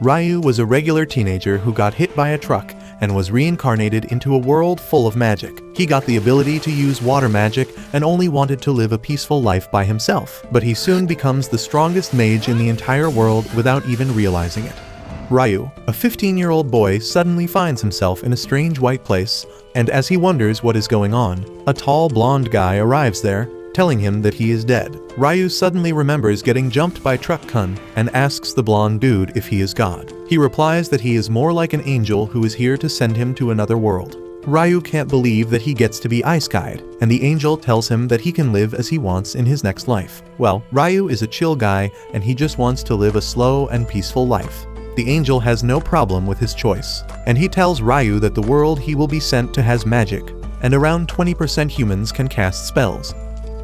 Ryou was a regular teenager who got hit by a truck and was reincarnated into a world full of magic. He got the ability to use water magic and only wanted to live a peaceful life by himself, but he soon becomes the strongest mage in the entire world without even realizing it. Ryou, a 15-year-old boy, suddenly finds himself in a strange white place, and as he wonders what is going on, a tall blonde guy arrives there, telling him that he is dead. Ryou suddenly remembers getting jumped by Truck Kun and asks the blonde dude if he is God. He replies that he is more like an angel who is here to send him to another world. Ryou can't believe that he gets to be Ice Guide, and the angel tells him that he can live as he wants in his next life. Well, Ryou is a chill guy and he just wants to live a slow and peaceful life. The angel has no problem with his choice, and he tells Ryou that the world he will be sent to has magic, and around 20% humans can cast spells.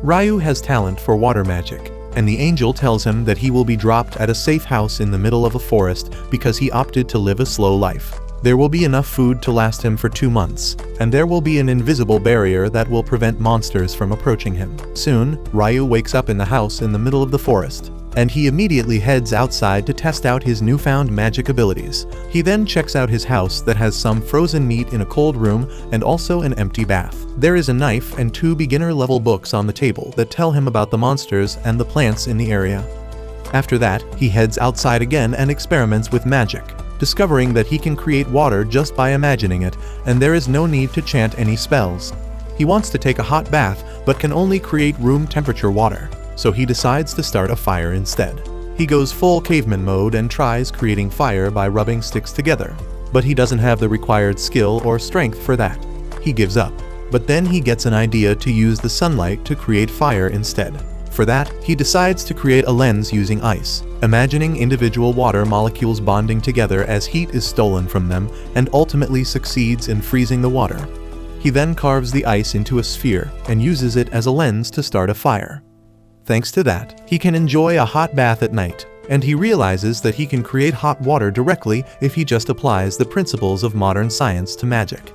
Ryou has talent for water magic, and the angel tells him that he will be dropped at a safe house in the middle of a forest because he opted to live a slow life. There will be enough food to last him for 2 months, and there will be an invisible barrier that will prevent monsters from approaching him. Soon, Ryou wakes up in the house in the middle of the forest, and he immediately heads outside to test out his newfound magic abilities. He then checks out his house that has some frozen meat in a cold room and also an empty bath. There is a knife and 2 beginner-level books on the table that tell him about the monsters and the plants in the area. After that, he heads outside again and experiments with magic, discovering that he can create water just by imagining it, and there is no need to chant any spells. He wants to take a hot bath, but can only create room temperature water, so he decides to start a fire instead. He goes full caveman mode and tries creating fire by rubbing sticks together, but he doesn't have the required skill or strength for that. He gives up, but then he gets an idea to use the sunlight to create fire instead. For that, he decides to create a lens using ice, imagining individual water molecules bonding together as heat is stolen from them, and ultimately succeeds in freezing the water. He then carves the ice into a sphere and uses it as a lens to start a fire. Thanks to that, he can enjoy a hot bath at night, and he realizes that he can create hot water directly if he just applies the principles of modern science to magic.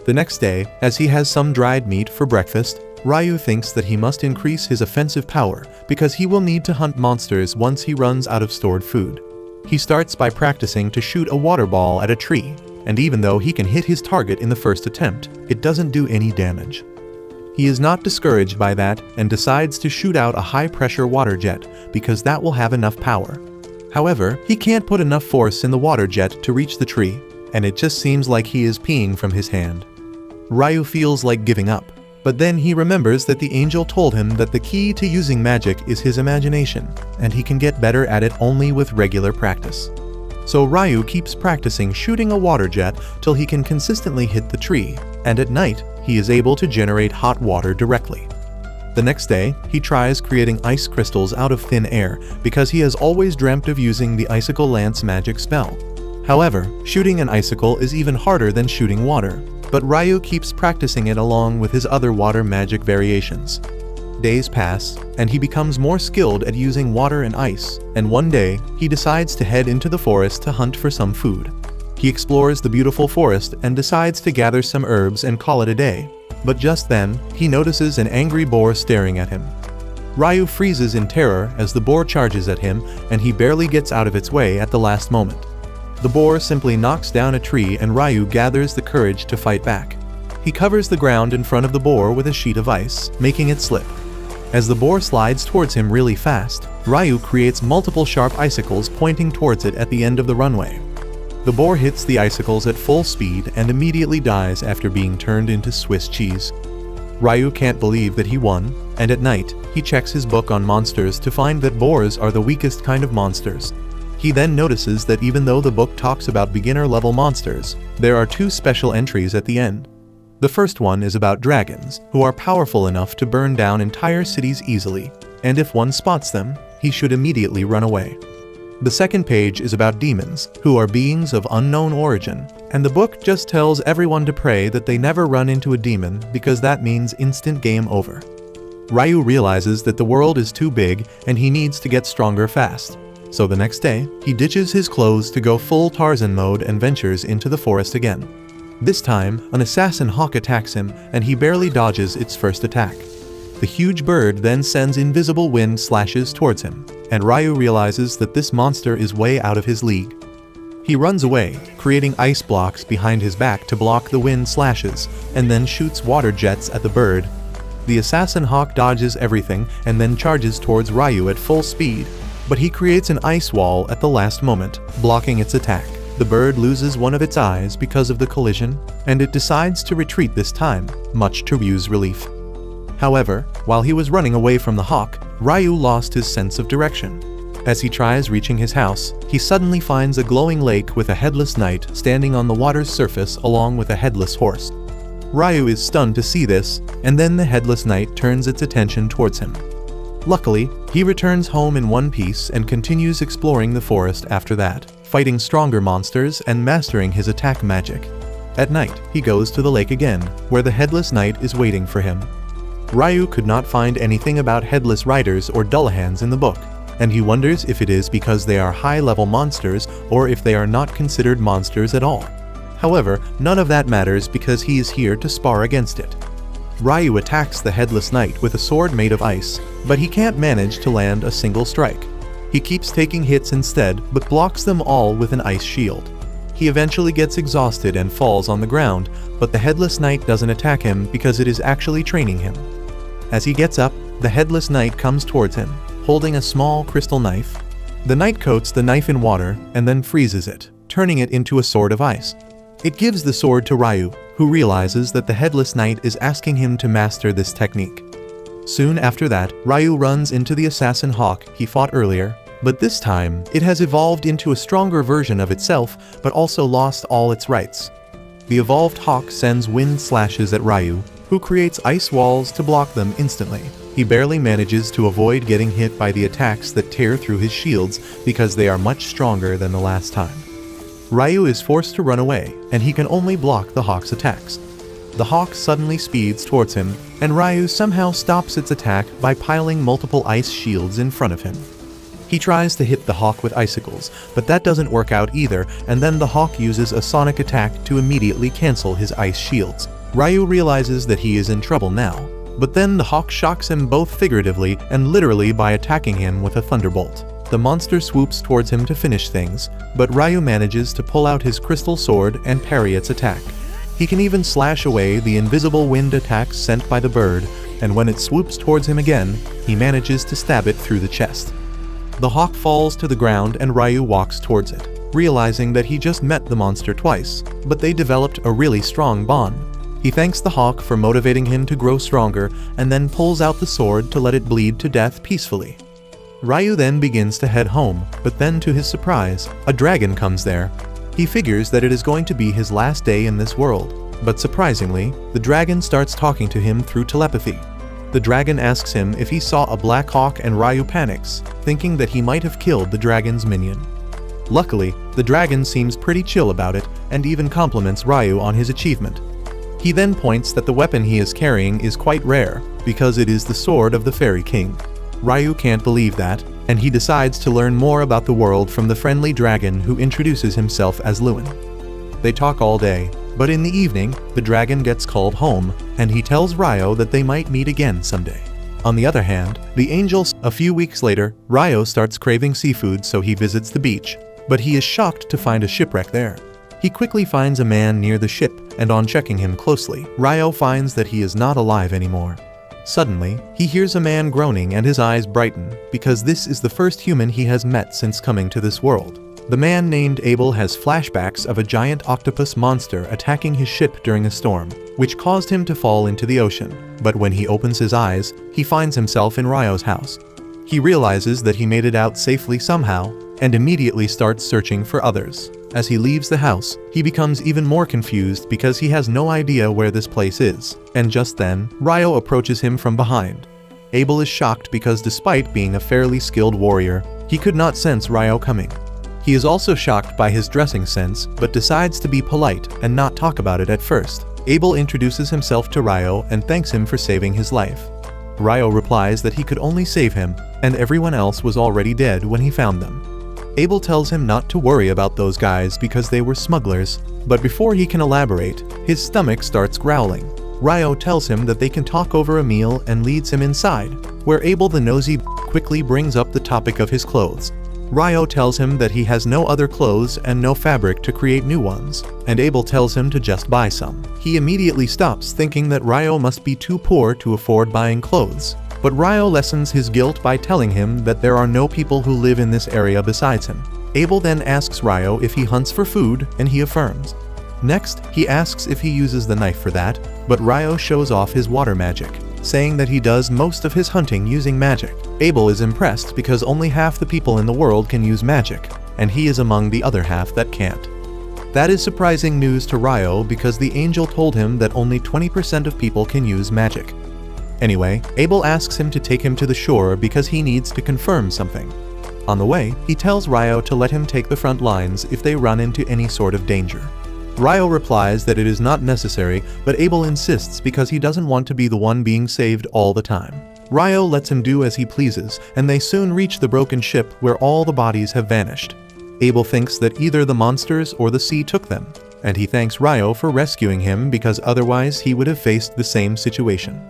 The next day, as he has some dried meat for breakfast, Ryou thinks that he must increase his offensive power because he will need to hunt monsters once he runs out of stored food. He starts by practicing to shoot a water ball at a tree, and even though he can hit his target in the first attempt, it doesn't do any damage. He is not discouraged by that and decides to shoot out a high-pressure water jet because that will have enough power. However, he can't put enough force in the water jet to reach the tree, and it just seems like he is peeing from his hand. Ryou feels like giving up, but then he remembers that the angel told him that the key to using magic is his imagination, and he can get better at it only with regular practice. So Ryou keeps practicing shooting a water jet till he can consistently hit the tree, and at night, he is able to generate hot water directly. The next day, he tries creating ice crystals out of thin air because he has always dreamt of using the Icicle Lance magic spell. However, shooting an icicle is even harder than shooting water, but Ryou keeps practicing it along with his other water magic variations. Days pass, and he becomes more skilled at using water and ice, and one day, he decides to head into the forest to hunt for some food. He explores the beautiful forest and decides to gather some herbs and call it a day. But just then, he notices an angry boar staring at him. Ryou freezes in terror as the boar charges at him, and he barely gets out of its way at the last moment. The boar simply knocks down a tree and Ryou gathers the courage to fight back. He covers the ground in front of the boar with a sheet of ice, making it slip. As the boar slides towards him really fast, Ryou creates multiple sharp icicles pointing towards it at the end of the runway. The boar hits the icicles at full speed and immediately dies after being turned into Swiss cheese. Ryou can't believe that he won, and at night, he checks his book on monsters to find that boars are the weakest kind of monsters. He then notices that even though the book talks about beginner-level monsters, there are 2 special entries at the end. The first one is about dragons, who are powerful enough to burn down entire cities easily, and if one spots them, he should immediately run away. The second page is about demons, who are beings of unknown origin, and the book just tells everyone to pray that they never run into a demon because that means instant game over. Ryou realizes that the world is too big and he needs to get stronger fast. So the next day, he ditches his clothes to go full Tarzan mode and ventures into the forest again. This time, an assassin hawk attacks him and he barely dodges its first attack. The huge bird then sends invisible wind slashes towards him, and Ryou realizes that this monster is way out of his league. He runs away, creating ice blocks behind his back to block the wind slashes, and then shoots water jets at the bird. The assassin hawk dodges everything and then charges towards Ryou at full speed, but he creates an ice wall at the last moment, blocking its attack. The bird loses one of its eyes because of the collision, and it decides to retreat this time, much to Ryu's relief. However, while he was running away from the hawk, Ryou lost his sense of direction. As he tries reaching his house, he suddenly finds a glowing lake with a headless knight standing on the water's surface along with a headless horse. Ryou is stunned to see this, and then the headless knight turns its attention towards him. Luckily, he returns home in one piece and continues exploring the forest after that, fighting stronger monsters and mastering his attack magic. At night, he goes to the lake again, where the headless knight is waiting for him. Ryou could not find anything about headless riders or Dullahans in the book, and he wonders if it is because they are high-level monsters or if they are not considered monsters at all. However, none of that matters because he is here to spar against it. Ryou attacks the headless knight with a sword made of ice, but he can't manage to land a single strike. He keeps taking hits instead, but blocks them all with an ice shield. He eventually gets exhausted and falls on the ground, but the headless knight doesn't attack him because it is actually training him. As he gets up, the headless knight comes towards him, holding a small crystal knife. The knight coats the knife in water and then freezes it, turning it into a sword of ice. It gives the sword to Ryou, who realizes that the headless knight is asking him to master this technique. Soon after that, Ryou runs into the assassin hawk he fought earlier, but this time, it has evolved into a stronger version of itself, but also lost all its rights. The evolved hawk sends wind slashes at Ryou, who creates ice walls to block them instantly. He barely manages to avoid getting hit by the attacks that tear through his shields because they are much stronger than the last time. Ryou is forced to run away, and he can only block the hawk's attacks. The hawk suddenly speeds towards him, and Ryou somehow stops its attack by piling multiple ice shields in front of him. He tries to hit the hawk with icicles, but that doesn't work out either, and then the hawk uses a sonic attack to immediately cancel his ice shields. Ryou realizes that he is in trouble now, but then the hawk shocks him both figuratively and literally by attacking him with a thunderbolt. The monster swoops towards him to finish things, but Ryou manages to pull out his crystal sword and parry its attack. He can even slash away the invisible wind attacks sent by the bird, and when it swoops towards him again, he manages to stab it through the chest. The hawk falls to the ground and Ryou walks towards it, realizing that he just met the monster twice, but they developed a really strong bond. He thanks the hawk for motivating him to grow stronger and then pulls out the sword to let it bleed to death peacefully. Ryou then begins to head home, but then to his surprise, a dragon comes there. He figures that it is going to be his last day in this world, but surprisingly, the dragon starts talking to him through telepathy. The dragon asks him if he saw a black hawk and Ryou panics, thinking that he might have killed the dragon's minion. Luckily, the dragon seems pretty chill about it and even compliments Ryou on his achievement. He then points that the weapon he is carrying is quite rare, because it is the sword of the Fairy King. Ryou can't believe that, and he decides to learn more about the world from the friendly dragon who introduces himself as Lewin. They talk all day, but in the evening, the dragon gets called home, and he tells Ryou that they might meet again someday. On the other hand, the angels. A few weeks later, Ryou starts craving seafood, so he visits the beach, but he is shocked to find a shipwreck there. He quickly finds a man near the ship, and on checking him closely, Ryou finds that he is not alive anymore. Suddenly, he hears a man groaning and his eyes brighten, because this is the first human he has met since coming to this world. The man named Abel has flashbacks of a giant octopus monster attacking his ship during a storm, which caused him to fall into the ocean. But when he opens his eyes, he finds himself in Ryou's house. He realizes that he made it out safely somehow, and immediately starts searching for others. As he leaves the house, he becomes even more confused because he has no idea where this place is. And just then, Ryou approaches him from behind. Abel is shocked because despite being a fairly skilled warrior, he could not sense Ryou coming. He is also shocked by his dressing sense, but decides to be polite and not talk about it at first. Abel introduces himself to Ryou and thanks him for saving his life. Ryou replies that he could only save him, and everyone else was already dead when he found them. Abel tells him not to worry about those guys because they were smugglers, but before he can elaborate, his stomach starts growling. Ryou tells him that they can talk over a meal and leads him inside, where Abel the nosy quickly brings up the topic of his clothes. Ryou tells him that he has no other clothes and no fabric to create new ones, and Abel tells him to just buy some. He immediately stops, thinking that Ryou must be too poor to afford buying clothes. But Ryou lessens his guilt by telling him that there are no people who live in this area besides him. Abel then asks Ryou if he hunts for food, and he affirms. Next, he asks if he uses the knife for that, but Ryou shows off his water magic, saying that he does most of his hunting using magic. Abel is impressed because only half the people in the world can use magic, and he is among the other half that can't. That is surprising news to Ryou because the angel told him that only 20% of people can use magic. Anyway, Abel asks him to take him to the shore because he needs to confirm something. On the way, he tells Ryou to let him take the front lines if they run into any sort of danger. Ryou replies that it is not necessary, but Abel insists because he doesn't want to be the one being saved all the time. Ryou lets him do as he pleases, and they soon reach the broken ship where all the bodies have vanished. Abel thinks that either the monsters or the sea took them, and he thanks Ryou for rescuing him because otherwise he would have faced the same situation.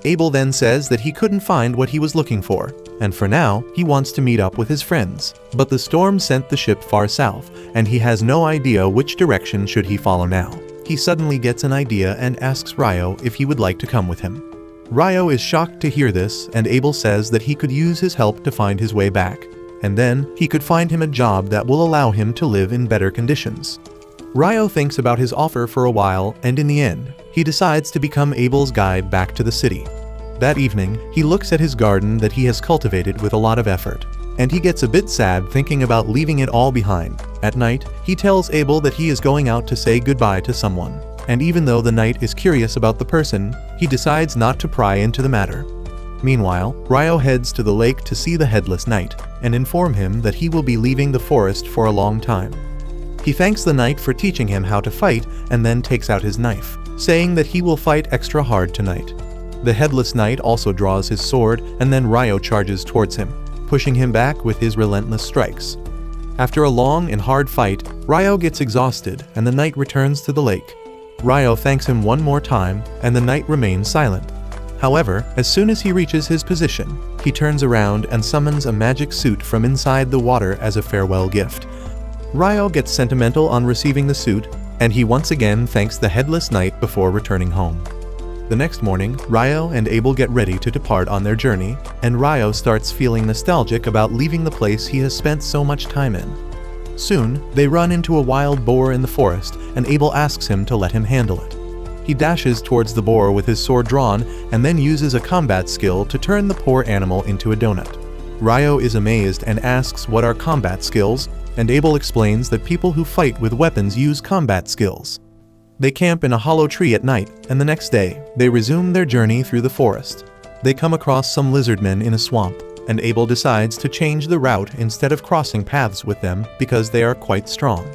Abel then says that he couldn't find what he was looking for, and for now, he wants to meet up with his friends. But the storm sent the ship far south, and he has no idea which direction should he follow now. He suddenly gets an idea and asks Ryou if he would like to come with him. Ryou is shocked to hear this, and Abel says that he could use his help to find his way back, and then he could find him a job that will allow him to live in better conditions. Ryou thinks about his offer for a while, and in the end, he decides to become Abel's guide back to the city. That evening, he looks at his garden that he has cultivated with a lot of effort, and he gets a bit sad thinking about leaving it all behind. At night, he tells Abel that he is going out to say goodbye to someone, and even though the knight is curious about the person, he decides not to pry into the matter. Meanwhile, Ryou heads to the lake to see the headless knight, and inform him that he will be leaving the forest for a long time. He thanks the knight for teaching him how to fight and then takes out his knife, saying that he will fight extra hard tonight. The headless knight also draws his sword, and then Ryou charges towards him, pushing him back with his relentless strikes. After a long and hard fight, Ryou gets exhausted and the knight returns to the lake. Ryou thanks him one more time, and the knight remains silent. However, as soon as he reaches his position, he turns around and summons a magic suit from inside the water as a farewell gift. Ryou gets sentimental on receiving the suit, and he once again thanks the headless knight before returning home. The next morning, Ryou and Abel get ready to depart on their journey, and Ryou starts feeling nostalgic about leaving the place he has spent so much time in. Soon, they run into a wild boar in the forest, and Abel asks him to let him handle it. He dashes towards the boar with his sword drawn, and then uses a combat skill to turn the poor animal into a donut. Ryou is amazed and asks what are combat skills, and Abel explains that people who fight with weapons use combat skills. They camp in a hollow tree at night, and the next day, they resume their journey through the forest. They come across some lizardmen in a swamp, and Abel decides to change the route instead of crossing paths with them because they are quite strong.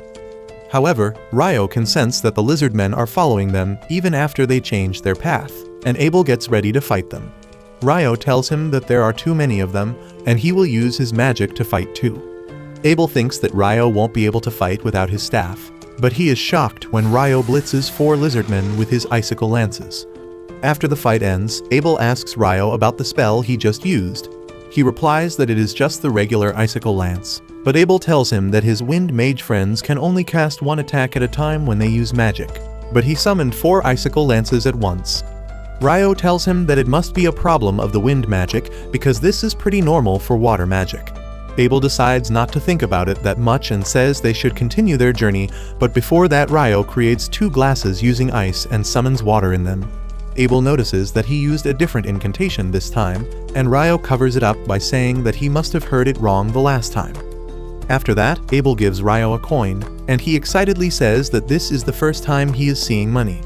However, Ryou can sense that the lizardmen are following them even after they change their path, and Abel gets ready to fight them. Ryou tells him that there are too many of them, and he will use his magic to fight too. Abel thinks that Ryou won't be able to fight without his staff, but he is shocked when Ryou blitzes 4 lizardmen with his icicle lances. After the fight ends, Abel asks Ryou about the spell he just used. He replies that it is just the regular icicle lance, but Abel tells him that his wind mage friends can only cast 1 attack at a time when they use magic, but he summoned 4 icicle lances at once. Ryou tells him that it must be a problem of the wind magic because this is pretty normal for water magic. Abel decides not to think about it that much and says they should continue their journey, but before that Ryou creates 2 glasses using ice and summons water in them. Abel notices that he used a different incantation this time, and Ryou covers it up by saying that he must have heard it wrong the last time. After that, Abel gives Ryou a coin, and he excitedly says that this is the first time he is seeing money.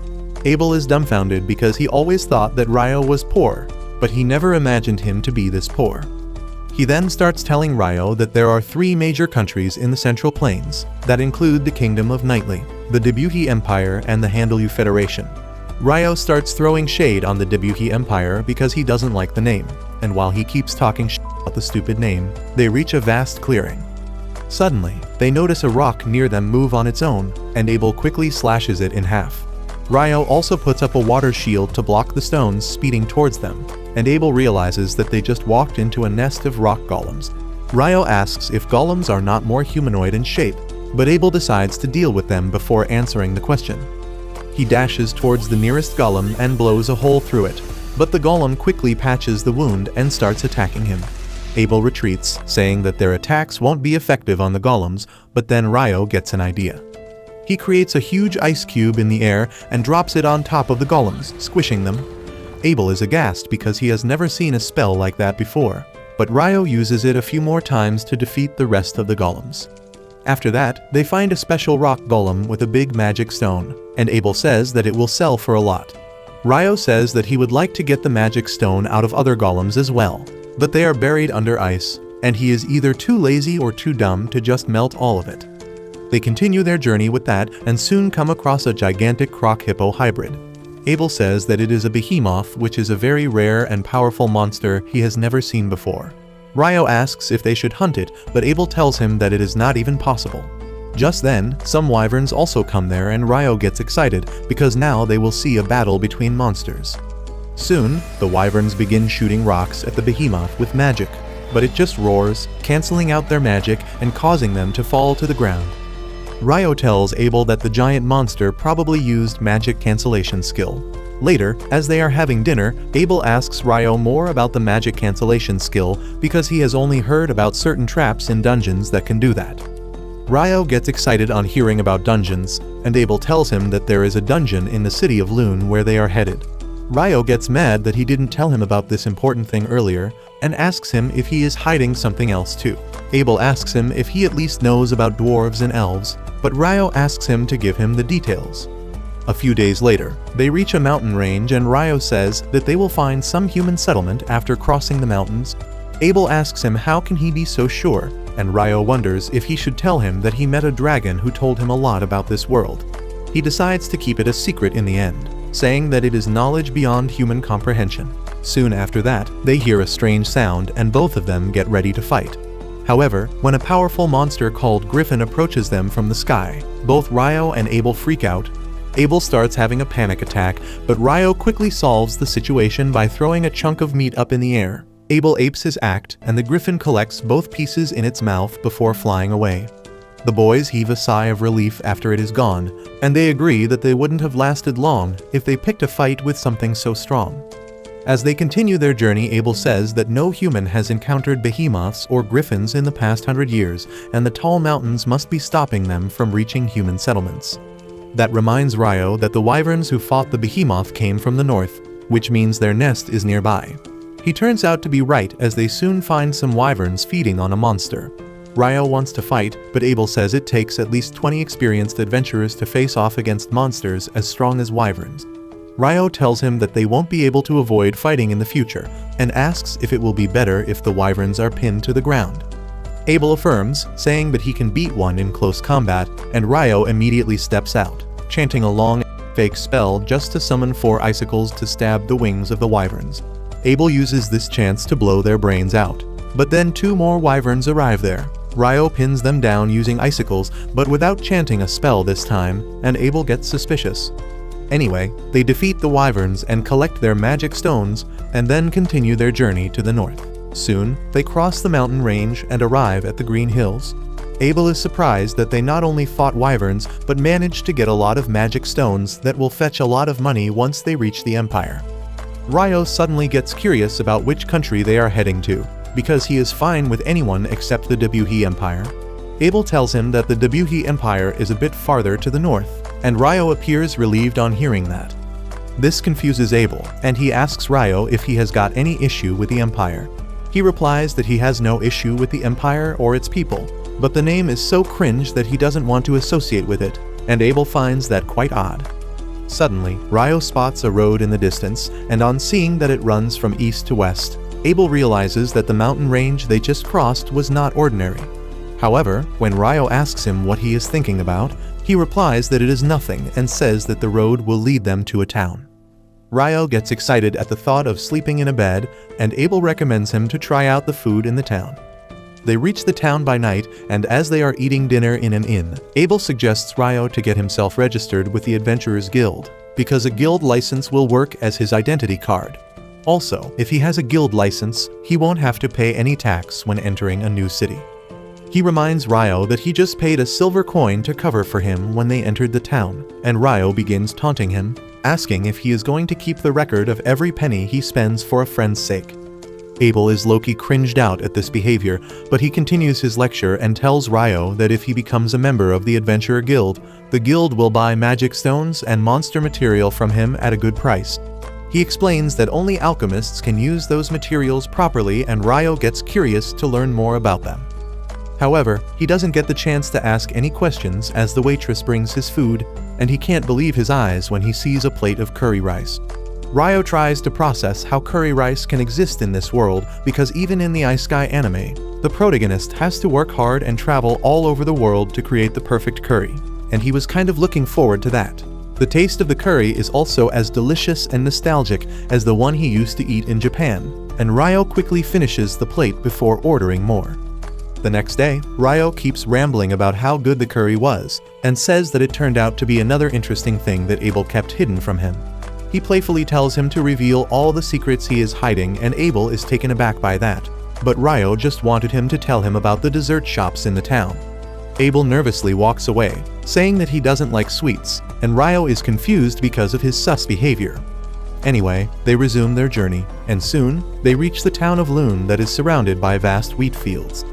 Abel is dumbfounded because he always thought that Ryou was poor, but he never imagined him to be this poor. He then starts telling Ryou that there are 3 major countries in the Central Plains that include the Kingdom of Nightly, the Debuhi Empire, and the Handelu Federation. Ryou starts throwing shade on the Debuhi Empire because he doesn't like the name, and while he keeps talking about the stupid name, they reach a vast clearing. Suddenly, they notice a rock near them move on its own, and Abel quickly slashes it in half. Ryou also puts up a water shield to block the stones speeding towards them, and Abel realizes that they just walked into a nest of rock golems. Ryou asks if golems are not more humanoid in shape, but Abel decides to deal with them before answering the question. He dashes towards the nearest golem and blows a hole through it, but the golem quickly patches the wound and starts attacking him. Abel retreats, saying that their attacks won't be effective on the golems, but then Ryou gets an idea. He creates a huge ice cube in the air and drops it on top of the golems, squishing them. Abel is aghast because he has never seen a spell like that before, but Ryou uses it a few more times to defeat the rest of the golems. After that, they find a special rock golem with a big magic stone, and Abel says that it will sell for a lot. Ryou says that he would like to get the magic stone out of other golems as well, but they are buried under ice, and he is either too lazy or too dumb to just melt all of it. They continue their journey with that and soon come across a gigantic croc-hippo hybrid. Abel says that it is a behemoth, which is a very rare and powerful monster he has never seen before. Ryou asks if they should hunt it, but Abel tells him that it is not even possible. Just then, some wyverns also come there and Ryou gets excited because now they will see a battle between monsters. Soon, the wyverns begin shooting rocks at the behemoth with magic, but it just roars, cancelling out their magic and causing them to fall to the ground. Ryou tells Abel that the giant monster probably used magic cancellation skill. Later, as they are having dinner, Abel asks Ryou more about the magic cancellation skill because he has only heard about certain traps in dungeons that can do that. Ryou gets excited on hearing about dungeons, and Abel tells him that there is a dungeon in the city of Lune where they are headed. Ryou gets mad that he didn't tell him about this important thing earlier, and asks him if he is hiding something else too. Abel asks him if he at least knows about dwarves and elves, but Ryou asks him to give him the details. A few days later, they reach a mountain range and Ryou says that they will find some human settlement after crossing the mountains. Abel asks him how can he be so sure, and Ryou wonders if he should tell him that he met a dragon who told him a lot about this world. He decides to keep it a secret in the end, saying that it is knowledge beyond human comprehension. Soon after that, they hear a strange sound and both of them get ready to fight. However, when a powerful monster called Griffin approaches them from the sky, both Ryou and Abel freak out. Abel starts having a panic attack, but Ryou quickly solves the situation by throwing a chunk of meat up in the air. Abel apes his act, and the griffin collects both pieces in its mouth before flying away. The boys heave a sigh of relief after it is gone, and they agree that they wouldn't have lasted long if they picked a fight with something so strong. As they continue their journey, Abel says that no human has encountered behemoths or griffins in the past 100 years, and the tall mountains must be stopping them from reaching human settlements. That reminds Ryou that the wyverns who fought the behemoth came from the north, which means their nest is nearby. He turns out to be right as they soon find some wyverns feeding on a monster. Ryou wants to fight, but Abel says it takes at least 20 experienced adventurers to face off against monsters as strong as wyverns. Ryou tells him that they won't be able to avoid fighting in the future, and asks if it will be better if the wyverns are pinned to the ground. Abel affirms, saying that he can beat one in close combat, and Ryou immediately steps out, chanting a long, fake spell just to summon 4 icicles to stab the wings of the wyverns. Abel uses this chance to blow their brains out, but then 2 more wyverns arrive there. Ryou pins them down using icicles, but without chanting a spell this time, and Abel gets suspicious. Anyway, they defeat the wyverns and collect their magic stones, and then continue their journey to the north. Soon, they cross the mountain range and arrive at the Green Hills. Abel is surprised that they not only fought wyverns, but managed to get a lot of magic stones that will fetch a lot of money once they reach the Empire. Ryou suddenly gets curious about which country they are heading to, because he is fine with anyone except the Debuhi Empire. Abel tells him that the Debuhi Empire is a bit farther to the north, and Ryou appears relieved on hearing that. This confuses Abel, and he asks Ryou if he has got any issue with the Empire. He replies that he has no issue with the Empire or its people, but the name is so cringe that he doesn't want to associate with it, and Abel finds that quite odd. Suddenly, Ryou spots a road in the distance, and on seeing that it runs from east to west, Abel realizes that the mountain range they just crossed was not ordinary. However, when Ryou asks him what he is thinking about, he replies that it is nothing and says that the road will lead them to a town. Ryou gets excited at the thought of sleeping in a bed, and Abel recommends him to try out the food in the town. They reach the town by night, and as they are eating dinner in an inn, Abel suggests Ryou to get himself registered with the Adventurers Guild, because a guild license will work as his identity card. Also, if he has a guild license, he won't have to pay any tax when entering a new city. He reminds Ryou that he just paid a silver coin to cover for him when they entered the town, and Ryou begins taunting him, asking if he is going to keep the record of every penny he spends for a friend's sake. Abel is low-key cringed out at this behavior, but he continues his lecture and tells Ryou that if he becomes a member of the Adventurer Guild, the guild will buy magic stones and monster material from him at a good price. He explains that only alchemists can use those materials properly, and Ryou gets curious to learn more about them. However, he doesn't get the chance to ask any questions as the waitress brings his food, and he can't believe his eyes when he sees a plate of curry rice. Ryou tries to process how curry rice can exist in this world because even in the Isekai anime, the protagonist has to work hard and travel all over the world to create the perfect curry, and he was kind of looking forward to that. The taste of the curry is also as delicious and nostalgic as the one he used to eat in Japan, and Ryou quickly finishes the plate before ordering more. The next day, Ryou keeps rambling about how good the curry was, and says that it turned out to be another interesting thing that Abel kept hidden from him. He playfully tells him to reveal all the secrets he is hiding, and Abel is taken aback by that, but Ryou just wanted him to tell him about the dessert shops in the town. Abel nervously walks away, saying that he doesn't like sweets, and Ryou is confused because of his sus behavior. Anyway, they resume their journey, and soon, they reach the town of Loon that is surrounded by vast wheat fields.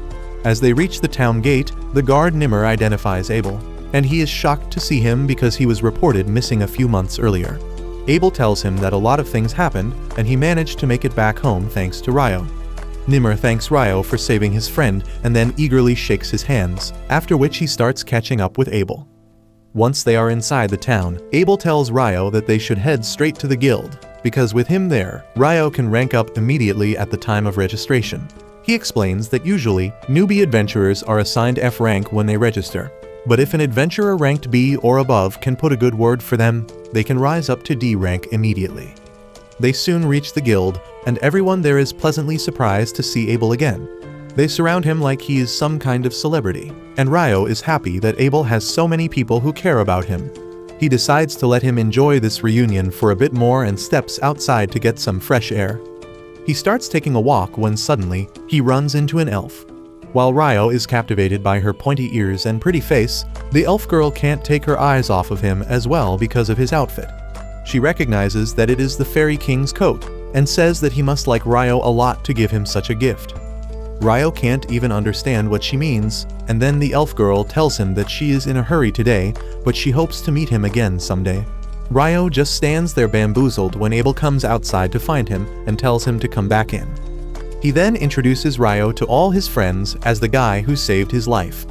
As they reach the town gate, the guard Nimmer identifies Abel, and he is shocked to see him because he was reported missing a few months earlier. Abel tells him that a lot of things happened, and he managed to make it back home thanks to Ryou. Nimmer thanks Ryou for saving his friend and then eagerly shakes his hands, after which he starts catching up with Abel. Once they are inside the town, Abel tells Ryou that they should head straight to the guild, because with him there, Ryou can rank up immediately at the time of registration. He explains that usually, newbie adventurers are assigned F rank when they register, but if an adventurer ranked B or above can put a good word for them, they can rise up to D rank immediately. They soon reach the guild, and everyone there is pleasantly surprised to see Abel again. They surround him like he is some kind of celebrity, and Ryou is happy that Abel has so many people who care about him. He decides to let him enjoy this reunion for a bit more and steps outside to get some fresh air. He starts taking a walk when suddenly, he runs into an elf. While Ryou is captivated by her pointy ears and pretty face, the elf girl can't take her eyes off of him as well because of his outfit. She recognizes that it is the Fairy King's coat, and says that he must like Ryou a lot to give him such a gift. Ryou can't even understand what she means, and then the elf girl tells him that she is in a hurry today, but she hopes to meet him again someday. Ryou just stands there bamboozled when Abel comes outside to find him and tells him to come back in. He then introduces Ryou to all his friends as the guy who saved his life.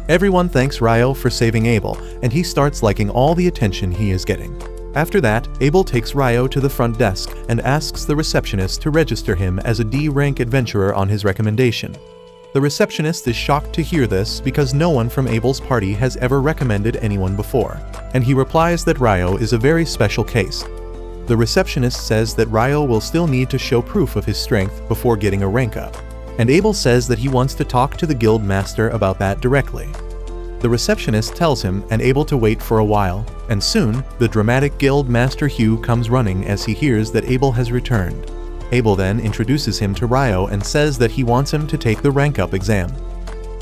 Everyone thanks Ryou for saving Abel, and he starts liking all the attention he is getting. After that, Abel takes Ryou to the front desk and asks the receptionist to register him as a D-rank adventurer on his recommendation. The receptionist is shocked to hear this because no one from Abel's party has ever recommended anyone before, and he replies that Ryou is a very special case. The receptionist says that Ryou will still need to show proof of his strength before getting a rank up, and Abel says that he wants to talk to the guild master about that directly. The receptionist tells him and Abel to wait for a while, and soon, the dramatic guild master Hugh comes running as he hears that Abel has returned. Abel then introduces him to Ryou and says that he wants him to take the rank-up exam.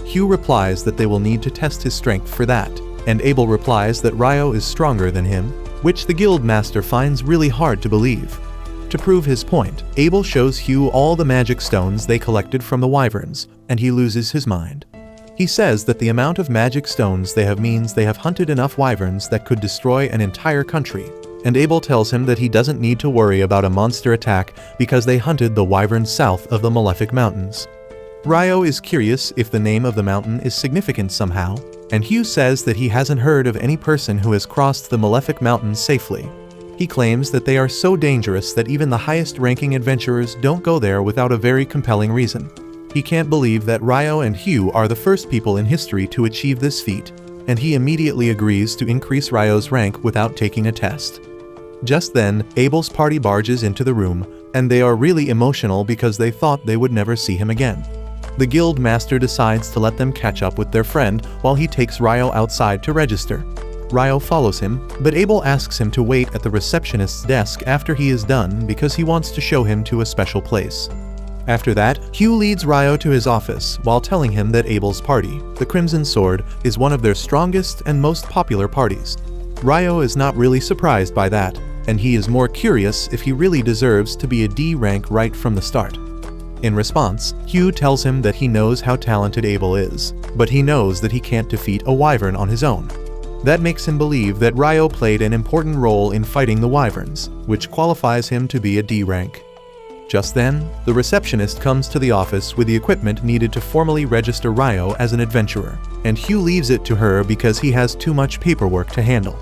Hugh replies that they will need to test his strength for that, and Abel replies that Ryou is stronger than him, which the guild master finds really hard to believe. To prove his point, Abel shows Hugh all the magic stones they collected from the wyverns, and he loses his mind. He says that the amount of magic stones they have means they have hunted enough wyverns that could destroy an entire country, and Abel tells him that he doesn't need to worry about a monster attack because they hunted the wyverns south of the Malefic Mountains. Ryou is curious if the name of the mountain is significant somehow, and Hugh says that he hasn't heard of any person who has crossed the Malefic Mountains safely. He claims that they are so dangerous that even the highest-ranking adventurers don't go there without a very compelling reason. He can't believe that Ryou and Hugh are the first people in history to achieve this feat, and he immediately agrees to increase Ryou's rank without taking a test. Just then, Abel's party barges into the room, and they are really emotional because they thought they would never see him again. The guild master decides to let them catch up with their friend while he takes Ryou outside to register. Ryou follows him, but Abel asks him to wait at the receptionist's desk after he is done because he wants to show him to a special place. After that, Hugh leads Ryou to his office while telling him that Abel's party, the Crimson Sword, is one of their strongest and most popular parties. Ryou is not really surprised by that, and he is more curious if he really deserves to be a D rank right from the start. In response, Hugh tells him that he knows how talented Abel is, but he knows that he can't defeat a wyvern on his own. That makes him believe that Ryou played an important role in fighting the wyverns, which qualifies him to be a D rank. Just then, the receptionist comes to the office with the equipment needed to formally register Ryou as an adventurer, and Hugh leaves it to her because he has too much paperwork to handle.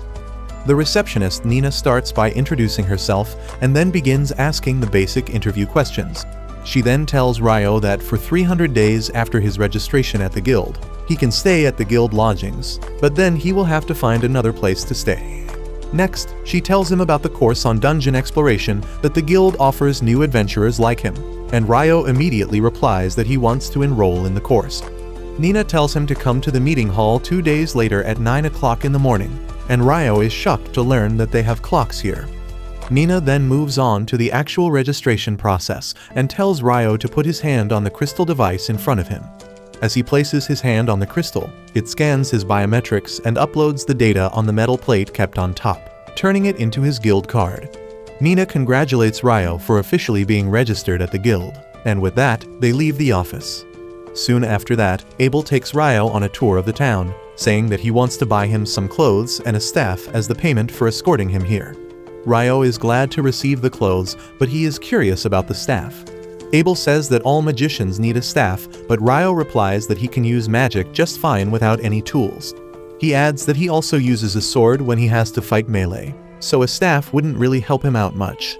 The receptionist Nina starts by introducing herself and then begins asking the basic interview questions. She then tells Ryou that for 300 days after his registration at the guild, he can stay at the guild lodgings, but then he will have to find another place to stay. Next, she tells him about the course on dungeon exploration that the guild offers new adventurers like him, and Ryou immediately replies that he wants to enroll in the course. Nina tells him to come to the meeting hall 2 days later at 9 o'clock in the morning, and Ryou is shocked to learn that they have clocks here. Nina then moves on to the actual registration process and tells Ryou to put his hand on the crystal device in front of him. As he places his hand on the crystal, it scans his biometrics and uploads the data on the metal plate kept on top, turning it into his guild card. Nina congratulates Ryou for officially being registered at the guild, and with that, they leave the office. Soon after that, Abel takes Ryou on a tour of the town, saying that he wants to buy him some clothes and a staff as the payment for escorting him here. Ryou is glad to receive the clothes, but he is curious about the staff. Abel says that all magicians need a staff, but Ryou replies that he can use magic just fine without any tools. He adds that he also uses a sword when he has to fight melee, so a staff wouldn't really help him out much.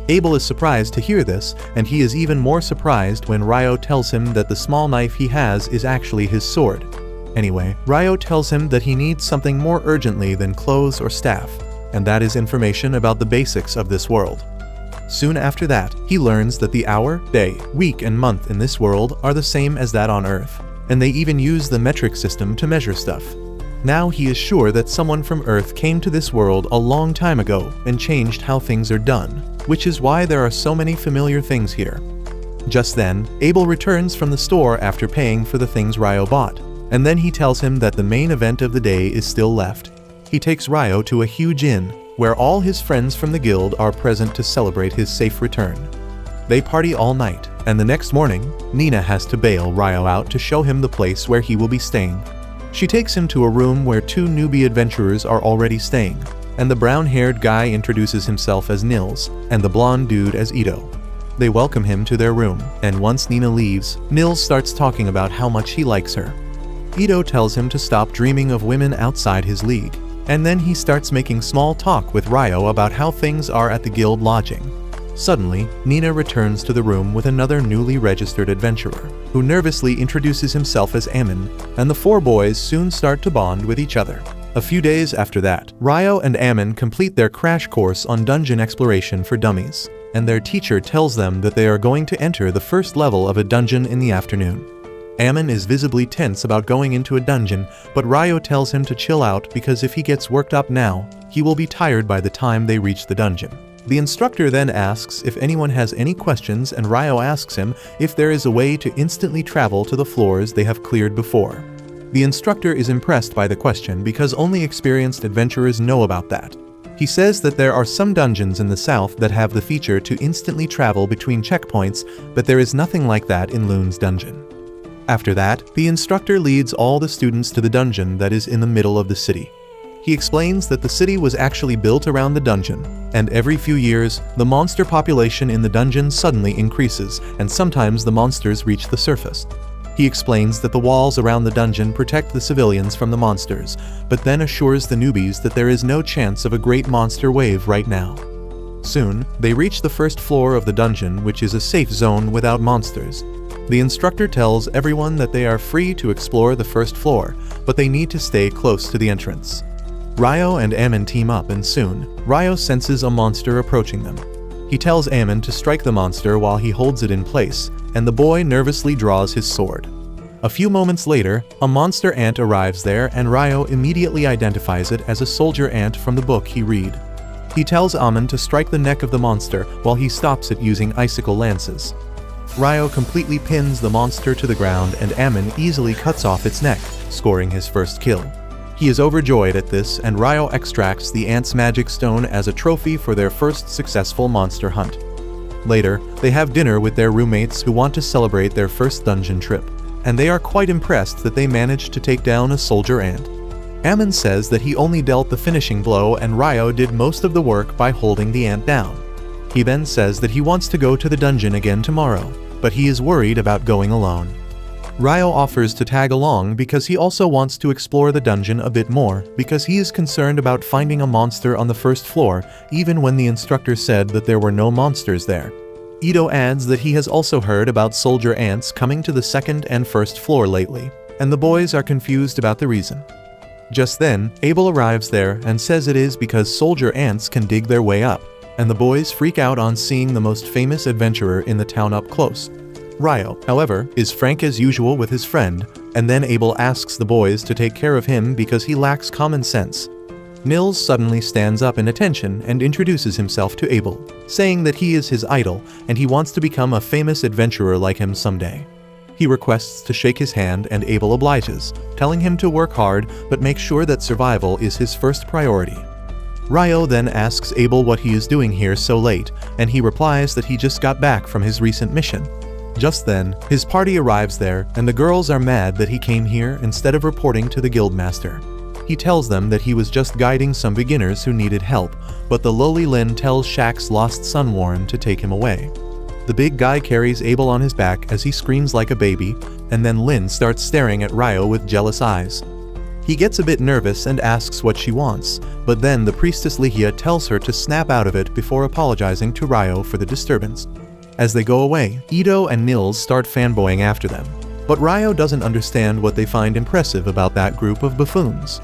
Abel is surprised to hear this, and he is even more surprised when Ryou tells him that the small knife he has is actually his sword. Anyway, Ryou tells him that he needs something more urgently than clothes or staff, and that is information about the basics of this world. Soon after that, he learns that the hour, day, week, and month in this world are the same as that on Earth, and they even use the metric system to measure stuff. Now he is sure that someone from Earth came to this world a long time ago and changed how things are done, which is why there are so many familiar things here. Just then, Abel returns from the store after paying for the things Ryou bought, and then he tells him that the main event of the day is still left. He takes Ryou to a huge inn, where all his friends from the guild are present to celebrate his safe return. They party all night, and the next morning, Nina has to bail Ryou out to show him the place where he will be staying. She takes him to a room where 2 newbie adventurers are already staying, and the brown-haired guy introduces himself as Nils, and the blonde dude as Ito. They welcome him to their room, and once Nina leaves, Nils starts talking about how much he likes her. Ito tells him to stop dreaming of women outside his league, and then he starts making small talk with Ryou about how things are at the guild lodging. Suddenly, Nina returns to the room with another newly registered adventurer, who nervously introduces himself as Ammon, and the 4 boys soon start to bond with each other. A few days after that, Ryou and Ammon complete their crash course on dungeon exploration for dummies, and their teacher tells them that they are going to enter the first level of a dungeon in the afternoon. Ammon is visibly tense about going into a dungeon, but Ryou tells him to chill out because if he gets worked up now, he will be tired by the time they reach the dungeon. The instructor then asks if anyone has any questions, and Ryou asks him if there is a way to instantly travel to the floors they have cleared before. The instructor is impressed by the question because only experienced adventurers know about that. He says that there are some dungeons in the south that have the feature to instantly travel between checkpoints, but there is nothing like that in Loon's dungeon. After that, the instructor leads all the students to the dungeon that is in the middle of the city. He explains that the city was actually built around the dungeon, and every few years, the monster population in the dungeon suddenly increases, and sometimes the monsters reach the surface. He explains that the walls around the dungeon protect the civilians from the monsters, but then assures the newbies that there is no chance of a great monster wave right now. Soon, they reach the first floor of the dungeon, which is a safe zone without monsters. The instructor tells everyone that they are free to explore the first floor, but they need to stay close to the entrance. Ryou and Ammon team up, and soon, Ryou senses a monster approaching them. He tells Ammon to strike the monster while he holds it in place, and the boy nervously draws his sword. A few moments later, a monster ant arrives there and Ryou immediately identifies it as a soldier ant from the book he read. He tells Amin to strike the neck of the monster while he stops it using icicle lances. Ryou completely pins the monster to the ground and Amin easily cuts off its neck, scoring his first kill. He is overjoyed at this and Ryou extracts the ant's magic stone as a trophy for their first successful monster hunt. Later, they have dinner with their roommates who want to celebrate their first dungeon trip, and they are quite impressed that they managed to take down a soldier ant. Amin says that he only dealt the finishing blow and Ryou did most of the work by holding the ant down. He then says that he wants to go to the dungeon again tomorrow, but he is worried about going alone. Ryou offers to tag along because he also wants to explore the dungeon a bit more because he is concerned about finding a monster on the first floor even when the instructor said that there were no monsters there. Ito adds that he has also heard about soldier ants coming to the second and first floor lately, and the boys are confused about the reason. Just then, Abel arrives there and says it is because soldier ants can dig their way up, and the boys freak out on seeing the most famous adventurer in the town up close. Ryou, however, is frank as usual with his friend, and then Abel asks the boys to take care of him because he lacks common sense. Nils suddenly stands up in attention and introduces himself to Abel, saying that he is his idol and he wants to become a famous adventurer like him someday. He requests to shake his hand and Abel obliges, telling him to work hard but make sure that survival is his first priority. Ryou then asks Abel what he is doing here so late, and he replies that he just got back from his recent mission. Just then, his party arrives there, and the girls are mad that he came here instead of reporting to the guildmaster. He tells them that he was just guiding some beginners who needed help, but the lowly Lin tells Shaq's lost son Warren to take him away. The big guy carries Abel on his back as he screams like a baby, and then Lin starts staring at Ryou with jealous eyes. He gets a bit nervous and asks what she wants, but then the priestess Lihia tells her to snap out of it before apologizing to Ryou for the disturbance. As they go away, Ito and Nils start fanboying after them, but Ryou doesn't understand what they find impressive about that group of buffoons.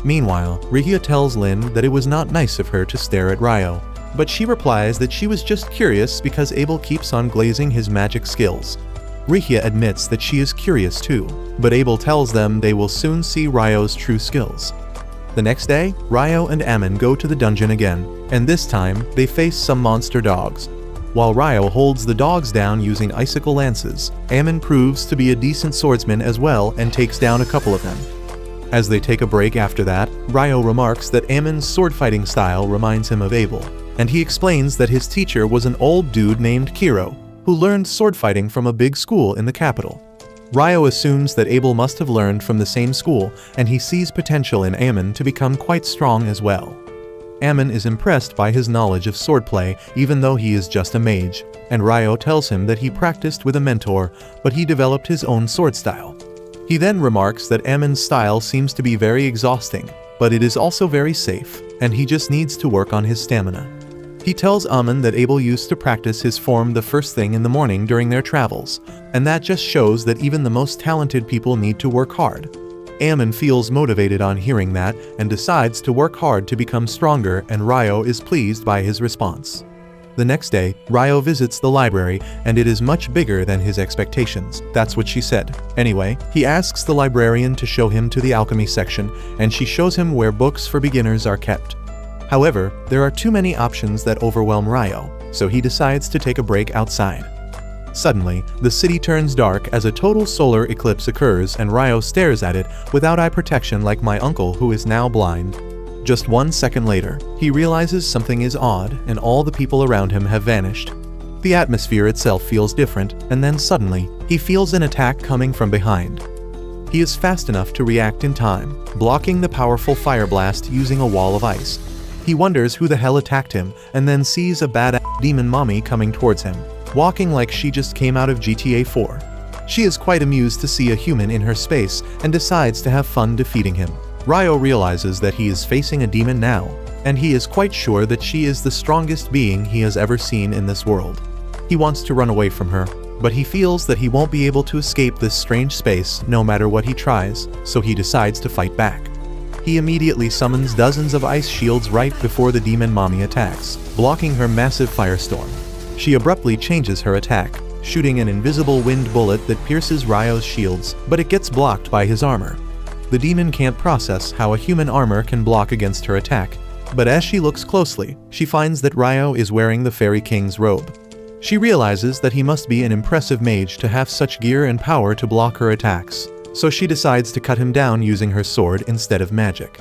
Meanwhile, Lihia tells Lin that it was not nice of her to stare at Ryou, but she replies that she was just curious because Abel keeps on glazing his magic skills. Lihia admits that she is curious too, but Abel tells them they will soon see Ryou's true skills. The next day, Ryou and Amin go to the dungeon again, and this time they face some monster dogs. While Ryou holds the dogs down using icicle lances, Amin proves to be a decent swordsman as well and takes down a couple of them. As they take a break after that, Ryou remarks that Amin's sword-fighting style reminds him of Abel, and he explains that his teacher was an old dude named Kiro, who learned sword fighting from a big school in the capital. Ryou assumes that Abel must have learned from the same school, and he sees potential in Amin to become quite strong as well. Amin is impressed by his knowledge of swordplay even though he is just a mage, and Ryou tells him that he practiced with a mentor, but he developed his own sword style. He then remarks that Amin's style seems to be very exhausting, but it is also very safe, and he just needs to work on his stamina. He tells Amin that Abel used to practice his form the first thing in the morning during their travels, and that just shows that even the most talented people need to work hard. Amin feels motivated on hearing that and decides to work hard to become stronger, and Ryou is pleased by his response. The next day, Ryou visits the library and it is much bigger than his expectations. That's what she said. Anyway, he asks the librarian to show him to the alchemy section, and she shows him where books for beginners are kept. However, there are too many options that overwhelm Ryou, so he decides to take a break outside. Suddenly, the city turns dark as a total solar eclipse occurs and Ryou stares at it without eye protection like my uncle who is now blind. Just 1 second later, he realizes something is odd and all the people around him have vanished. The atmosphere itself feels different, and then suddenly, he feels an attack coming from behind. He is fast enough to react in time, blocking the powerful fire blast using a wall of ice. He wonders who the hell attacked him and then sees a badass demon mommy coming towards him, walking like she just came out of GTA 4. She is quite amused to see a human in her space and decides to have fun defeating him. Ryou realizes that he is facing a demon now, and he is quite sure that she is the strongest being he has ever seen in this world. He wants to run away from her, but he feels that he won't be able to escape this strange space no matter what he tries, so he decides to fight back. He immediately summons dozens of ice shields right before the demon mommy attacks, blocking her massive firestorm. She abruptly changes her attack, shooting an invisible wind bullet that pierces Ryou's shields, but it gets blocked by his armor. The demon can't process how a human armor can block against her attack, but as she looks closely, she finds that Ryou is wearing the Fairy King's robe. She realizes that he must be an impressive mage to have such gear and power to block her attacks, so she decides to cut him down using her sword instead of magic.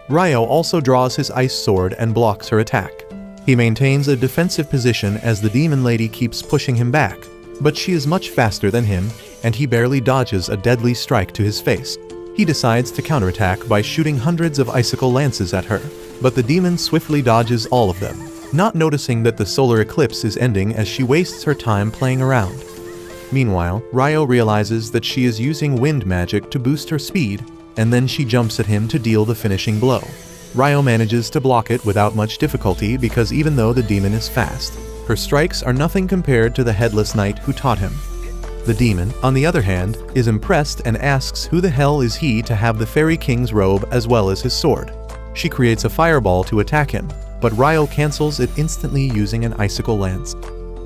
Ryou also draws his ice sword and blocks her attack. He maintains a defensive position as the demon lady keeps pushing him back, but she is much faster than him, and he barely dodges a deadly strike to his face. He decides to counterattack by shooting hundreds of icicle lances at her, but the demon swiftly dodges all of them, not noticing that the solar eclipse is ending as she wastes her time playing around. Meanwhile, Ryou realizes that she is using wind magic to boost her speed, and then she jumps at him to deal the finishing blow. Ryou manages to block it without much difficulty because even though the demon is fast, her strikes are nothing compared to the headless knight who taught him. The demon, on the other hand, is impressed and asks who the hell is he to have the Fairy King's robe as well as his sword. She creates a fireball to attack him, but Ryou cancels it instantly using an icicle lance.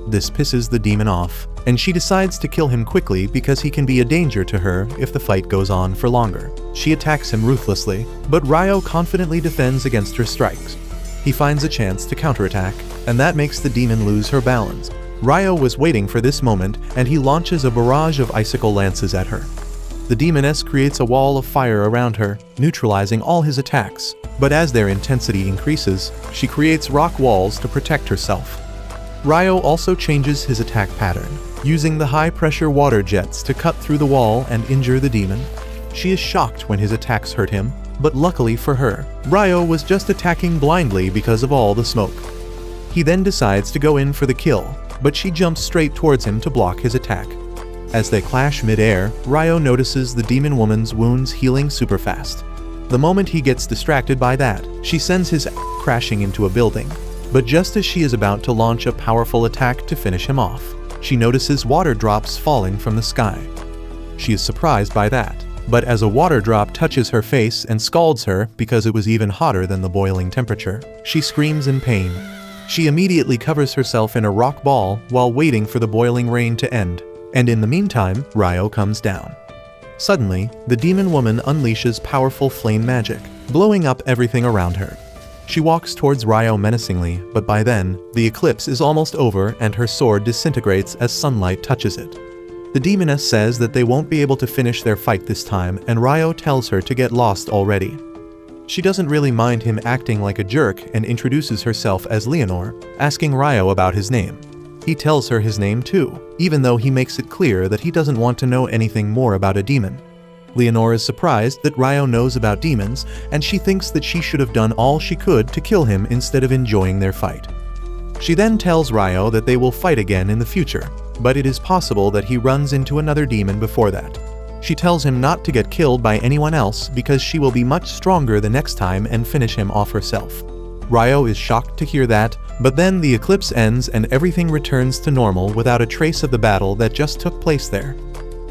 This pisses the demon off, and she decides to kill him quickly because he can be a danger to her if the fight goes on for longer. She attacks him ruthlessly, but Ryou confidently defends against her strikes. He finds a chance to counterattack, and that makes the demon lose her balance. Ryou was waiting for this moment, and he launches a barrage of icicle lances at her. The demoness creates a wall of fire around her, neutralizing all his attacks, but as their intensity increases, she creates rock walls to protect herself. Ryou also changes his attack pattern, using the high-pressure water jets to cut through the wall and injure the demon. She is shocked when his attacks hurt him, but luckily for her, Ryou was just attacking blindly because of all the smoke. He then decides to go in for the kill, but she jumps straight towards him to block his attack. As they clash mid-air, Ryou notices the demon woman's wounds healing super fast. The moment he gets distracted by that, she sends his crashing into a building. But just as she is about to launch a powerful attack to finish him off, she notices water drops falling from the sky. She is surprised by that, but as a water drop touches her face and scalds her because it was even hotter than the boiling temperature, she screams in pain. She immediately covers herself in a rock ball while waiting for the boiling rain to end, and in the meantime, Ryou comes down. Suddenly, the demon woman unleashes powerful flame magic, blowing up everything around her. She walks towards Ryou menacingly, but by then, the eclipse is almost over and her sword disintegrates as sunlight touches it. The demoness says that they won't be able to finish their fight this time, and Ryou tells her to get lost already. She doesn't really mind him acting like a jerk and introduces herself as Leonor, asking Ryou about his name. He tells her his name too, even though he makes it clear that he doesn't want to know anything more about a demon. Leonor is surprised that Ryou knows about demons, and she thinks that she should have done all she could to kill him instead of enjoying their fight. She then tells Ryou that they will fight again in the future, but it is possible that he runs into another demon before that. She tells him not to get killed by anyone else because she will be much stronger the next time and finish him off herself. Ryou is shocked to hear that, but then the eclipse ends and everything returns to normal without a trace of the battle that just took place there.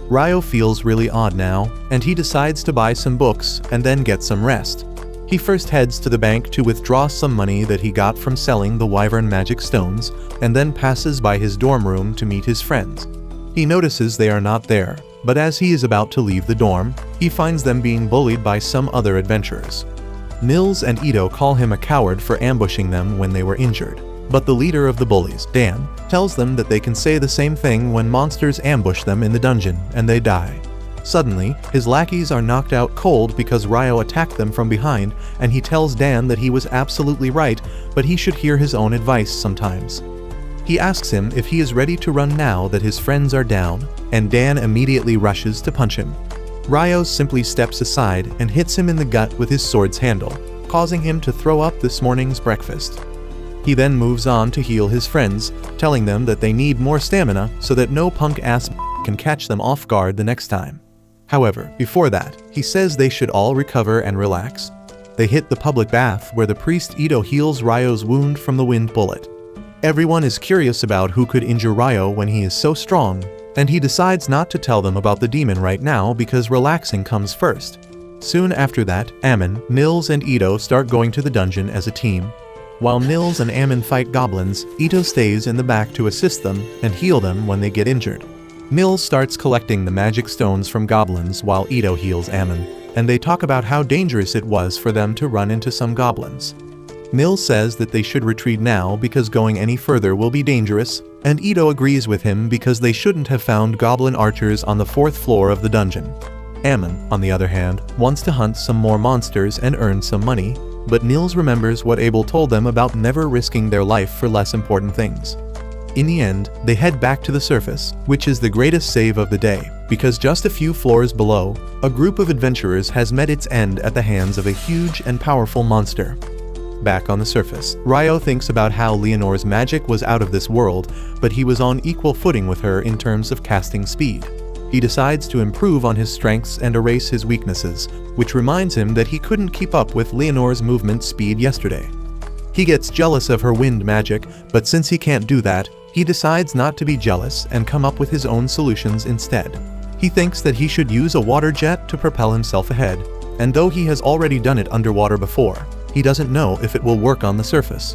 Ryou feels really odd now, and he decides to buy some books and then get some rest. He first heads to the bank to withdraw some money that he got from selling the Wyvern magic stones, and then passes by his dorm room to meet his friends. He notices they are not there, but as he is about to leave the dorm, he finds them being bullied by some other adventurers. Mills and Ito call him a coward for ambushing them when they were injured, but the leader of the bullies, Dan, tells them that they can say the same thing when monsters ambush them in the dungeon and they die. Suddenly, his lackeys are knocked out cold because Ryou attacked them from behind, and he tells Dan that he was absolutely right, but he should hear his own advice sometimes. He asks him if he is ready to run now that his friends are down, and Dan immediately rushes to punch him. Ryou simply steps aside and hits him in the gut with his sword's handle, causing him to throw up this morning's breakfast. He then moves on to heal his friends, telling them that they need more stamina so that no punk-ass can catch them off guard the next time. However, before that, he says they should all recover and relax. They hit the public bath where the priest Ito heals Ryou's wound from the wind bullet. Everyone is curious about who could injure Ryou when he is so strong, and he decides not to tell them about the demon right now because relaxing comes first. Soon after that, Ammon, Mills, and Ito start going to the dungeon as a team. While Nils and Ammon fight goblins, Ito stays in the back to assist them and heal them when they get injured. Nils starts collecting the magic stones from goblins while Ito heals Ammon, and they talk about how dangerous it was for them to run into some goblins. Nils says that they should retreat now because going any further will be dangerous, and Ito agrees with him because they shouldn't have found goblin archers on the 4th floor of the dungeon. Ammon, on the other hand, wants to hunt some more monsters and earn some money, but Nils remembers what Abel told them about never risking their life for less important things. In the end, they head back to the surface, which is the greatest save of the day, because just a few floors below, a group of adventurers has met its end at the hands of a huge and powerful monster. Back on the surface, Ryou thinks about how Leonore's magic was out of this world, but he was on equal footing with her in terms of casting speed. He decides to improve on his strengths and erase his weaknesses, which reminds him that he couldn't keep up with Leonore's movement speed yesterday. He gets jealous of her wind magic, but since he can't do that, he decides not to be jealous and come up with his own solutions instead. He thinks that he should use a water jet to propel himself ahead, and though he has already done it underwater before, he doesn't know if it will work on the surface.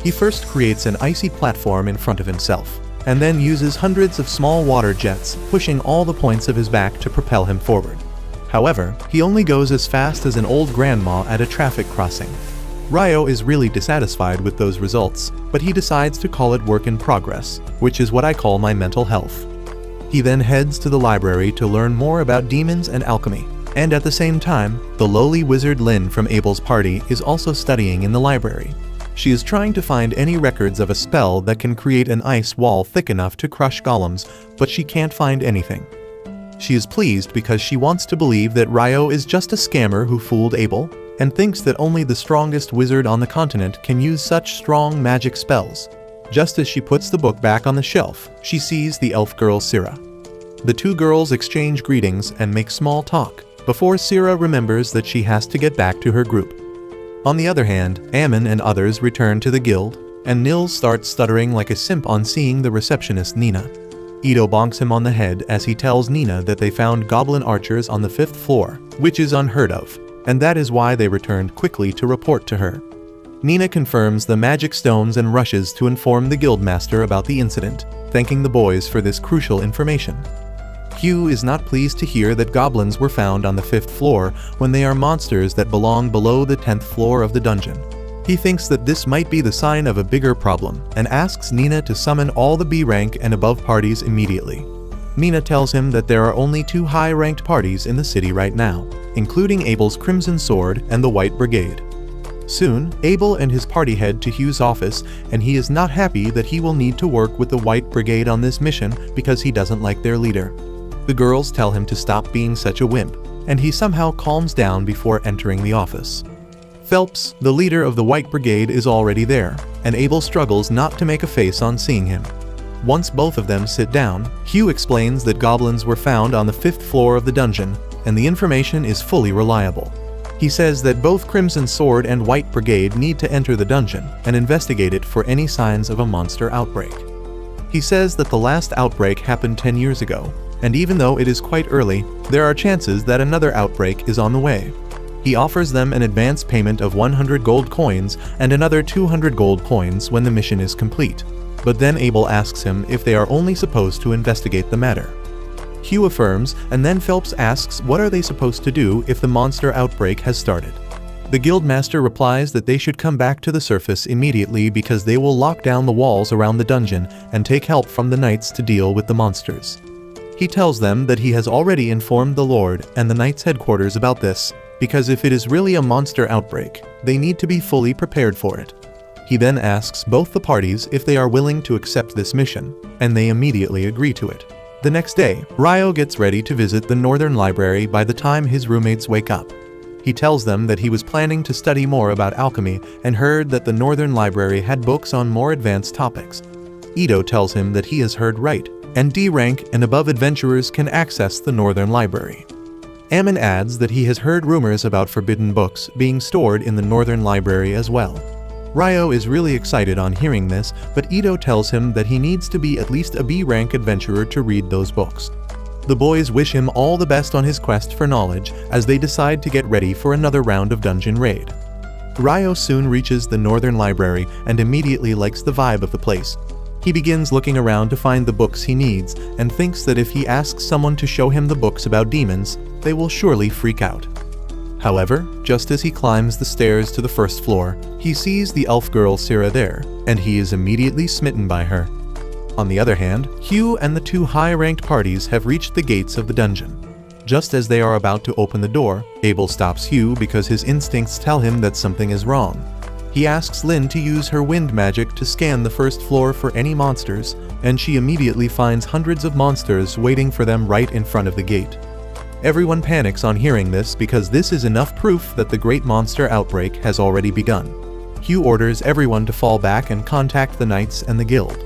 He first creates an icy platform in front of himself, and then uses hundreds of small water jets, pushing all the points of his back to propel him forward. However, he only goes as fast as an old grandma at a traffic crossing. Ryou is really dissatisfied with those results, but he decides to call it work in progress, which is what I call my mental health. He then heads to the library to learn more about demons and alchemy, and at the same time, the lowly wizard Lin from Abel's party is also studying in the library. She is trying to find any records of a spell that can create an ice wall thick enough to crush golems, but she can't find anything. She is pleased because she wants to believe that Ryou is just a scammer who fooled Abel, and thinks that only the strongest wizard on the continent can use such strong magic spells. Just as she puts the book back on the shelf, she sees the elf girl Syrah. The two girls exchange greetings and make small talk, before Syrah remembers that she has to get back to her group. On the other hand, Ammon and others return to the guild, and Nils starts stuttering like a simp on seeing the receptionist Nina. Ito bonks him on the head as he tells Nina that they found goblin archers on the 5th floor, which is unheard of, and that is why they returned quickly to report to her. Nina confirms the magic stones and rushes to inform the guildmaster about the incident, thanking the boys for this crucial information. Hugh is not pleased to hear that goblins were found on the 5th floor when they are monsters that belong below the 10th floor of the dungeon. He thinks that this might be the sign of a bigger problem, and asks Nina to summon all the B rank and above parties immediately. Nina tells him that there are only 2 high-ranked parties in the city right now, including Abel's Crimson Sword and the White Brigade. Soon, Abel and his party head to Hugh's office, and he is not happy that he will need to work with the White Brigade on this mission because he doesn't like their leader. The girls tell him to stop being such a wimp, and he somehow calms down before entering the office. Phelps, the leader of the White Brigade, is already there, and Abel struggles not to make a face on seeing him. Once both of them sit down, Hugh explains that goblins were found on the 5th floor of the dungeon, and the information is fully reliable. He says that both Crimson Sword and White Brigade need to enter the dungeon and investigate it for any signs of a monster outbreak. He says that the last outbreak happened 10 years ago, and even though it is quite early, there are chances that another outbreak is on the way. He offers them an advance payment of 100 gold coins and another 200 gold coins when the mission is complete, but then Abel asks him if they are only supposed to investigate the matter. Hugh affirms, and then Phelps asks what are they supposed to do if the monster outbreak has started. The guildmaster replies that they should come back to the surface immediately because they will lock down the walls around the dungeon and take help from the knights to deal with the monsters. He tells them that he has already informed the Lord and the Knights' headquarters about this, because if it is really a monster outbreak, they need to be fully prepared for it. He then asks both the parties if they are willing to accept this mission, and they immediately agree to it. The next day, Ryou gets ready to visit the Northern Library by the time his roommates wake up. He tells them that he was planning to study more about alchemy and heard that the Northern Library had books on more advanced topics. Ito tells him that he has heard right, and D rank and above adventurers can access the Northern Library. Ammon adds that he has heard rumors about forbidden books being stored in the Northern Library as well. Ryou is really excited on hearing this, but Ito tells him that he needs to be at least a B rank adventurer to read those books. The boys wish him all the best on his quest for knowledge as they decide to get ready for another round of dungeon raid. Ryou soon reaches the Northern Library and immediately likes the vibe of the place. He begins looking around to find the books he needs and thinks that if he asks someone to show him the books about demons, they will surely freak out. However, just as he climbs the stairs to the first floor, he sees the elf girl Sira there, and he is immediately smitten by her. On the other hand, Hugh and the two high-ranked parties have reached the gates of the dungeon. Just as they are about to open the door, Abel stops Hugh because his instincts tell him that something is wrong. He asks Lynn to use her wind magic to scan the first floor for any monsters, and she immediately finds hundreds of monsters waiting for them right in front of the gate. Everyone panics on hearing this because this is enough proof that the great monster outbreak has already begun. Hugh orders everyone to fall back and contact the knights and the guild.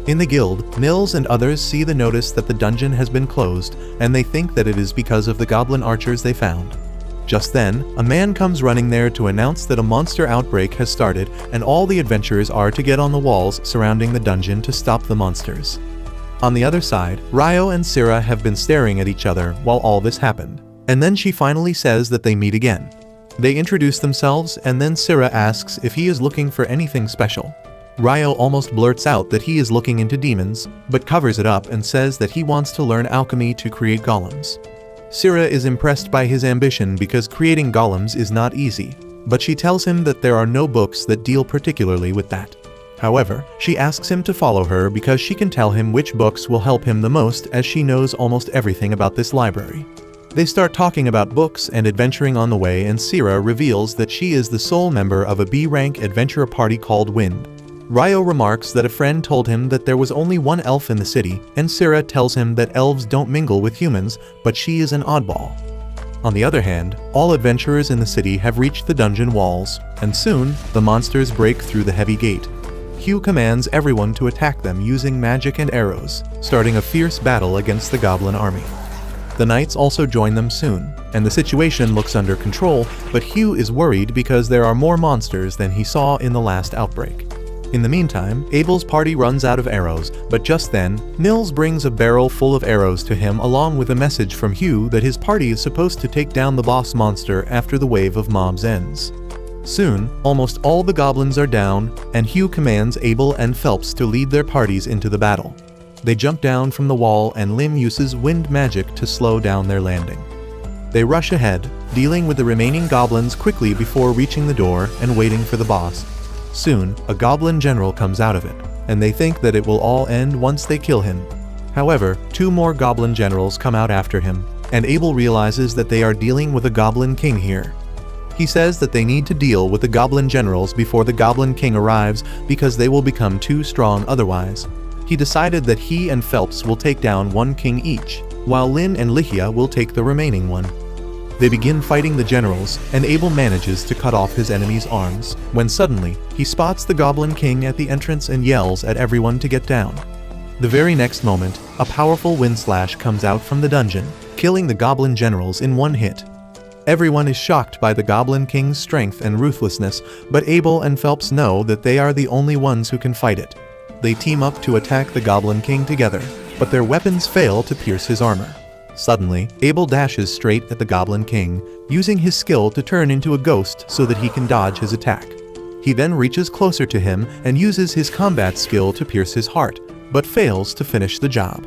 In the guild, Nils and others see the notice that the dungeon has been closed, and they think that it is because of the goblin archers they found. Just then, a man comes running there to announce that a monster outbreak has started and all the adventurers are to get on the walls surrounding the dungeon to stop the monsters. On the other side, Ryou and Sira have been staring at each other while all this happened, and then she finally says that they meet again. They introduce themselves and then Sira asks if he is looking for anything special. Ryou almost blurts out that he is looking into demons, but covers it up and says that he wants to learn alchemy to create golems. Sira is impressed by his ambition because creating golems is not easy, but she tells him that there are no books that deal particularly with that. However, she asks him to follow her because she can tell him which books will help him the most as she knows almost everything about this library. They start talking about books and adventuring on the way, and Sira reveals that she is the sole member of a B-rank adventurer party called Wind. Ryou remarks that a friend told him that there was only one elf in the city, and Sira tells him that elves don't mingle with humans, but she is an oddball. On the other hand, all adventurers in the city have reached the dungeon walls, and soon, the monsters break through the heavy gate. Hugh commands everyone to attack them using magic and arrows, starting a fierce battle against the goblin army. The knights also join them soon, and the situation looks under control, but Hugh is worried because there are more monsters than he saw in the last outbreak. In the meantime, Abel's party runs out of arrows, but just then, Nils brings a barrel full of arrows to him along with a message from Hugh that his party is supposed to take down the boss monster after the wave of mobs ends. Soon, almost all the goblins are down, and Hugh commands Abel and Phelps to lead their parties into the battle. They jump down from the wall and Lim uses wind magic to slow down their landing. They rush ahead, dealing with the remaining goblins quickly before reaching the door and waiting for the boss. Soon, a goblin general comes out of it, and they think that it will all end once they kill him. However, two more goblin generals come out after him, and Abel realizes that they are dealing with a goblin king here. He says that they need to deal with the goblin generals before the goblin king arrives because they will become too strong otherwise. He decided that he and Phelps will take down one king each, while Lin and Lihia will take the remaining one. They begin fighting the generals, and Abel manages to cut off his enemy's arms, when suddenly, he spots the Goblin King at the entrance and yells at everyone to get down. The very next moment, a powerful wind slash comes out from the dungeon, killing the Goblin generals in one hit. Everyone is shocked by the Goblin King's strength and ruthlessness, but Abel and Phelps know that they are the only ones who can fight it. They team up to attack the Goblin King together, but their weapons fail to pierce his armor. Suddenly, Abel dashes straight at the Goblin King, using his skill to turn into a ghost so that he can dodge his attack. He then reaches closer to him and uses his combat skill to pierce his heart, but fails to finish the job.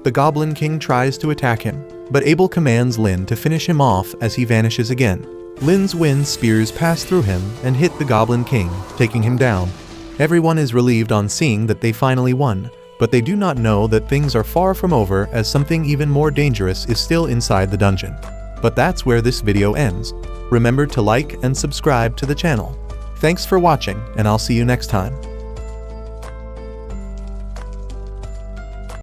The Goblin King tries to attack him, but Abel commands Lin to finish him off as he vanishes again. Lin's wind spears pass through him and hit the Goblin King, taking him down. Everyone is relieved on seeing that they finally won, but they do not know that things are far from over as something even more dangerous is still inside the dungeon. But that's where this video ends. Remember to like and subscribe to the channel. Thanks for watching, and I'll see you next time.